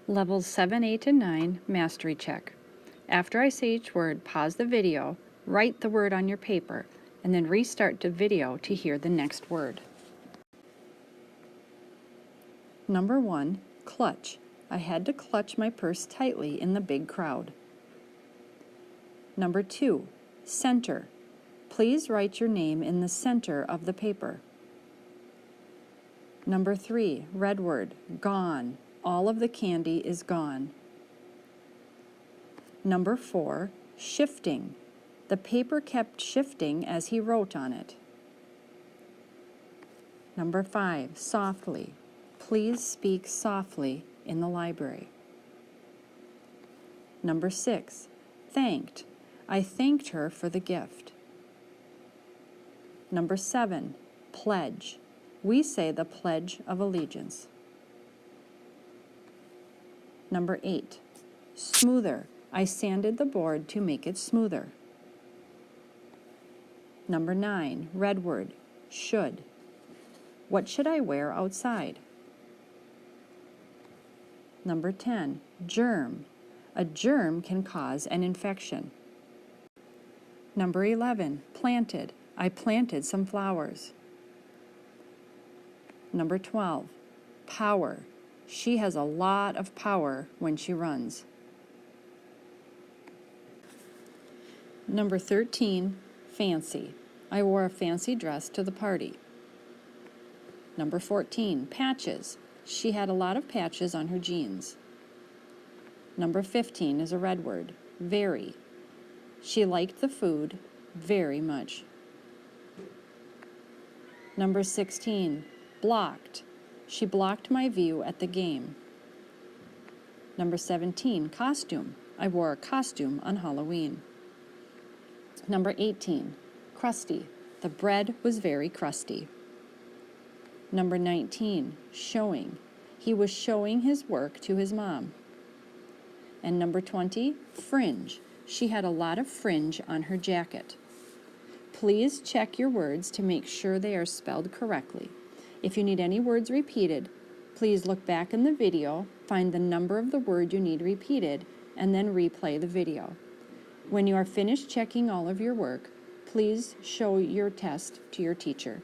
Levels 7, 8, and 9, Mastery Check. After I say each word, pause the video, write the word on your paper, and then restart the video to hear the next word. Number 1, clutch. I had to clutch my purse tightly in the big crowd. Number 2, center. Please write your name in the center of the paper. Number 3, red word, gone. All of the candy is gone. Number 4, shifting. The paper kept shifting as he wrote on it. Number 5, softly. Please speak softly in the library. Number 6, thanked. I thanked her for the gift. Number 7, pledge. We say the Pledge of Allegiance. Number 8, smoother. I sanded the board to make it smoother. Number 9, red word, should. What should I wear outside? Number 10, germ. A germ can cause an infection. Number 11, planted. I planted some flowers. Number 12, power. She has a lot of power when she runs. Number 13, fancy. I wore a fancy dress to the party. Number 14, patches. She had a lot of patches on her jeans. Number 15 is a red word, very. She liked the food very much. Number 16, blocked. She blocked my view at the game. Number 17, costume. I wore a costume on Halloween. Number 18, crusty. The bread was very crusty. Number 19, showing. He was showing his work to his mom. And number 20, fringe. She had a lot of fringe on her jacket. Please check your words to make sure they are spelled correctly. If you need any words repeated, please look back in the video, find the number of the word you need repeated, and then replay the video. When you are finished checking all of your work, please show your test to your teacher.